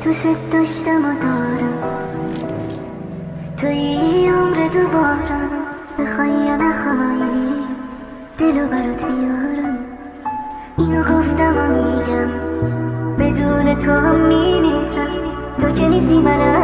دوست داشتم و دارم توی عمر دوباره، بخوای یا نخوای دلو برات میارم. اینو گفتم و میگم بدون تو هم میمیرم، تو که نیستی منم